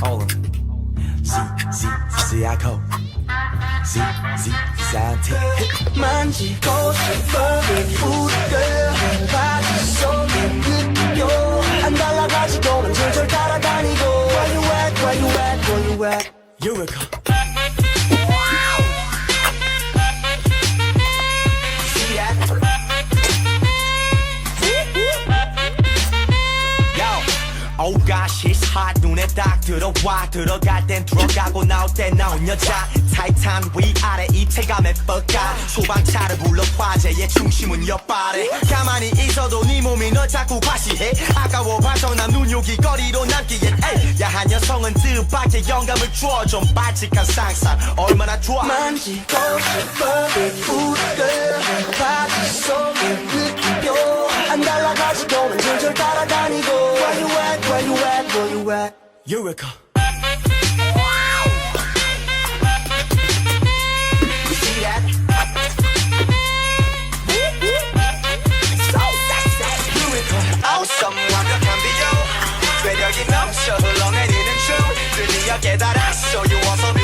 all of them. Z-Z-Z-I-Co Z-Z-Z-I-T 만지고 싶어 우리들 바지 속에 느껴 안 달라가지고는 줄줄 따라다니고 Where you at, where you at, where you at Eureka See that? Oh gosh, it's hot 눈에 딱 들어와 들어갈 땐 들어가고 나올 땐 나온 여자 타이탄 위아래 이체감에 뻑가 소방차를 불러 화재의 중심은 옆발에 가만히 있어도 네 몸이 널 자꾸 과시해 아까워봐서 난 눈요기 거리로 남기엔 에이 야한 여성은 뜻밖의 영감을 줘 좀 발칙한 상상 얼마나 좋아 만지고 싶어 우리들 바지 속에 느껴 안 달라가지고는 줄줄 따라다니고 Where you at, where you at, where you at Eureka You see that? So sexy Eureka Awesome 완벽한 비교 매력이 넘쳐 흘러내리는 춤 드디어 깨달았어 You want some